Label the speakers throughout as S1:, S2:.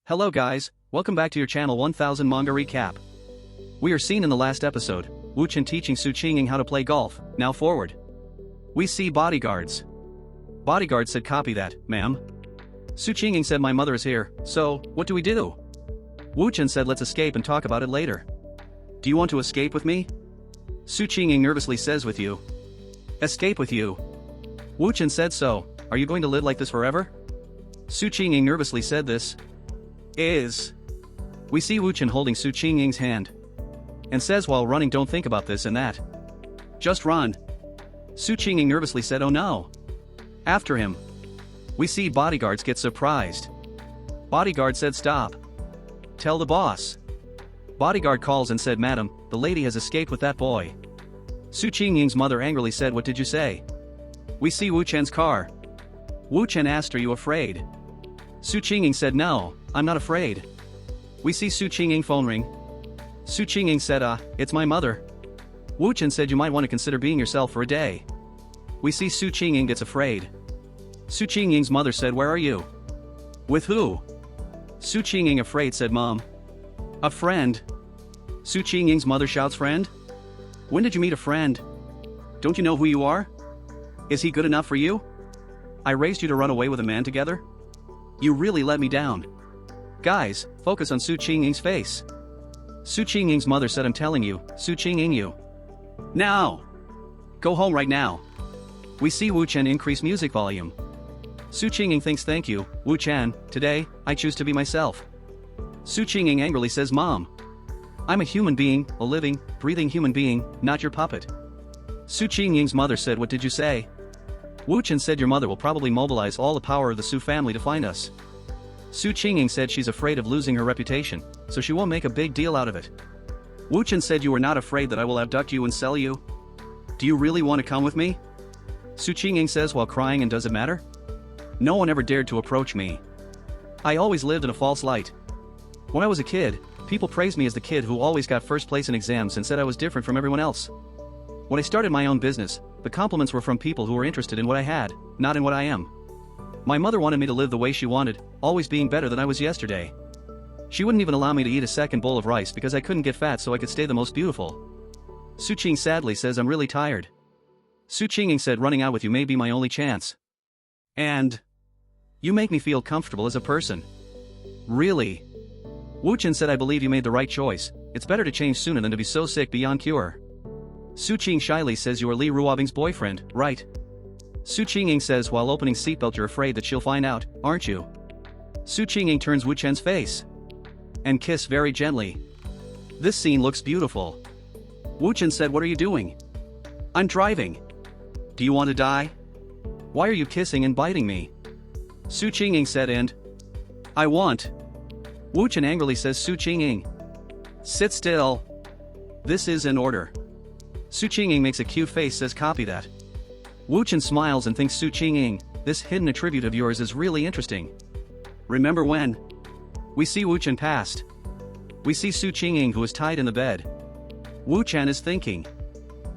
S1: Hello guys, welcome back to your channel 1000 Manga Recap. We are seen in the last episode, Wu Chen teaching Su Qingying how to play golf. Now forward. We see bodyguards. Bodyguard said copy that, ma'am. Su Qingying said my mother is here, so, what do we do? Wu Chen said let's escape and talk about it later. Do you want to escape with me? Su Qingying nervously says with you. Escape with you. Wu Chen said so, are you going to live like this forever? Su Qingying nervously said this. We see Wu Chen holding Su Qingying's hand. And says while running don't think about this and that. Just run. Su Qingying nervously said oh no. After him. We see bodyguards get surprised. Bodyguard said stop. Tell the boss. Bodyguard calls and said madam, the lady has escaped with that boy. Su Qingying's mother angrily said what did you say? We see Wu Chen's car. Wu Chen asked are you afraid? Su Qingying said no, I'm not afraid. We see Su Qingying phone ring. Su Qingying said it's my mother. Wu Chen said you might want to consider being yourself for a day. We see Su Qingying gets afraid. Su Qingying's mother said where are you? With who? Su Qingying afraid said mom. A friend. Su Qingying's mother shouts friend? When did you meet a friend? Don't you know who you are? Is he good enough for you? I raised you to run away with a man together? You really let me down. Guys, focus on Su Qingying's face. Su Qingying's mother said I'm telling you, Su Qingying you. Now! Go home right now. We see Wu Chen increase music volume. Su Qingying thinks thank you, Wu Chen, today, I choose to be myself. Su Qingying angrily says mom. I'm a human being, a living, breathing human being, not your puppet. Su Qingying's mother said what did you say? Wu Chen said your mother will probably mobilize all the power of the Su family to find us. Su Qingying said she's afraid of losing her reputation, so she won't make a big deal out of it. Wu Chen said you are not afraid that I will abduct you and sell you? Do you really want to come with me? Su Qingying says while crying and does it matter? No one ever dared to approach me. I always lived in a false light. When I was a kid, people praised me as the kid who always got first place in exams and said I was different from everyone else. When I started my own business, the compliments were from people who were interested in what I had, not in what I am. My mother wanted me to live the way she wanted, always being better than I was yesterday. She wouldn't even allow me to eat a second bowl of rice because I couldn't get fat so I could stay the most beautiful. Su Qingying sadly says I'm really tired. Su Qingying said running out with you may be my only chance. And you make me feel comfortable as a person. Really? Wu Chen said I believe you made the right choice, it's better to change sooner than to be so sick beyond cure. Su Qingying shyly says you are Li Ruobing's boyfriend, right? Su Qingying says while opening seatbelt you're afraid that she'll find out, aren't you? Su Qingying turns Wu Chen's face. And kiss very gently. This scene looks beautiful. Wu Chen said what are you doing? I'm driving. Do you want to die? Why are you kissing and biting me? Su Qingying said and I want. Wu Chen angrily says Su Qingying. Sit still. This is an order. Su Qingying makes a cute face says copy that. Wu Chen smiles and thinks Su Qingying, this hidden attribute of yours is really interesting. Remember when? We see Wu Chen passed. We see Su Qingying who is tied in the bed. Wu Chen is thinking.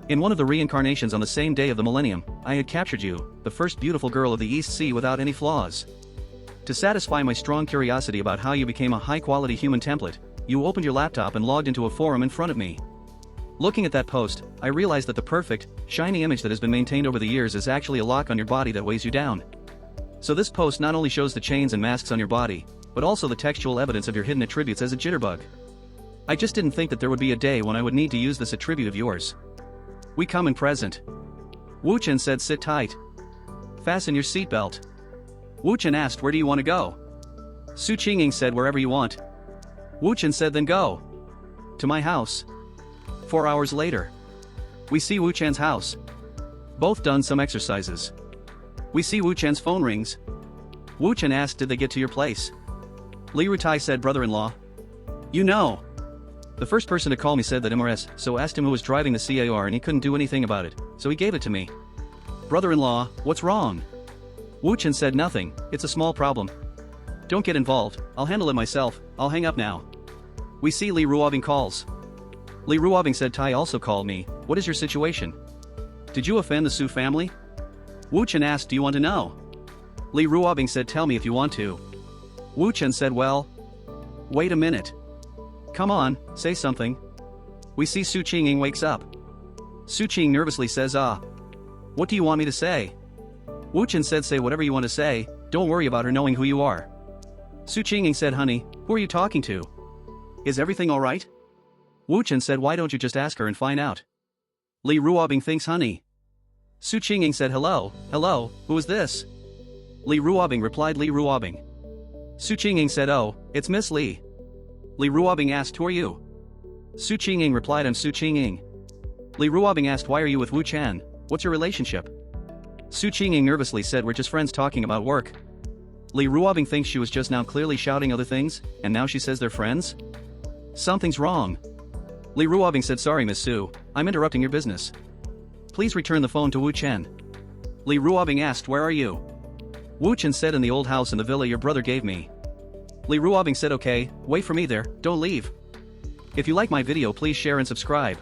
S1: In one of the reincarnations on the same day of the millennium, I had captured you, the first beautiful girl of the East Sea without any flaws. To satisfy my strong curiosity about how you became a high-quality human template, you opened your laptop and logged into a forum in front of me. Looking at that post, I realized that the perfect, shiny image that has been maintained over the years is actually a lock on your body that weighs you down. So this post not only shows the chains and masks on your body, but also the textual evidence of your hidden attributes as a jitterbug. I just didn't think that there would be a day when I would need to use this attribute of yours. We come in present. Wu Chen said sit tight. Fasten your seatbelt. Wu Chen asked where do you want to go? Su Qingying said wherever you want. Wu Chen said then go. To my house. 4 hours later. We see Wu Chen's house. Both done some exercises. We see Wu Chen's phone rings. Wu Chen asked did they get to your place? Li Rutai said brother-in-law. You know. The first person to call me said that MRS, so asked him who was driving the car and he couldn't do anything about it, so he gave it to me. Brother-in-law, what's wrong? Wu Chen said nothing, it's a small problem. Don't get involved, I'll handle it myself, I'll hang up now. We see Li Ruobing calls. Li Ruobing said Tai also called me, what is your situation? Did you offend the Su family? Wu Chen asked do you want to know? Li Ruobing said tell me if you want to. Wu Chen said well, Wait a minute. Come on, say something. We see Su Qingying wakes up. Su Qing nervously says, what do you want me to say? Wu Chen said, say whatever you want to say, don't worry about her knowing who you are. Su Qingying said, honey, who are you talking to? Is everything alright? Wu Chen said, why don't you just ask her and find out? Li Ruobing thinks, honey. Su Qingying said, hello, who is this? Li Ruobing replied, Li Ruobing. Su Qingying said, oh, it's Miss Li. Li Ruobing asked, who are you? Su Qingying replied, I'm Su Qingying. Li Ruobing asked, why are you with Wu Chen? What's your relationship? Su Qingying nervously said, we're just friends talking about work. Li Ruobing thinks she was just now clearly shouting other things, and now she says they're friends? Something's wrong. Li Ruobing said, sorry Miss Su, I'm interrupting your business. Please return the phone to Wu Chen. Li Ruobing asked, where are you? Wu Chen said, in the old house in the villa your brother gave me. Li Ruobing said, okay, wait for me there, don't leave. If you like my video please share and subscribe.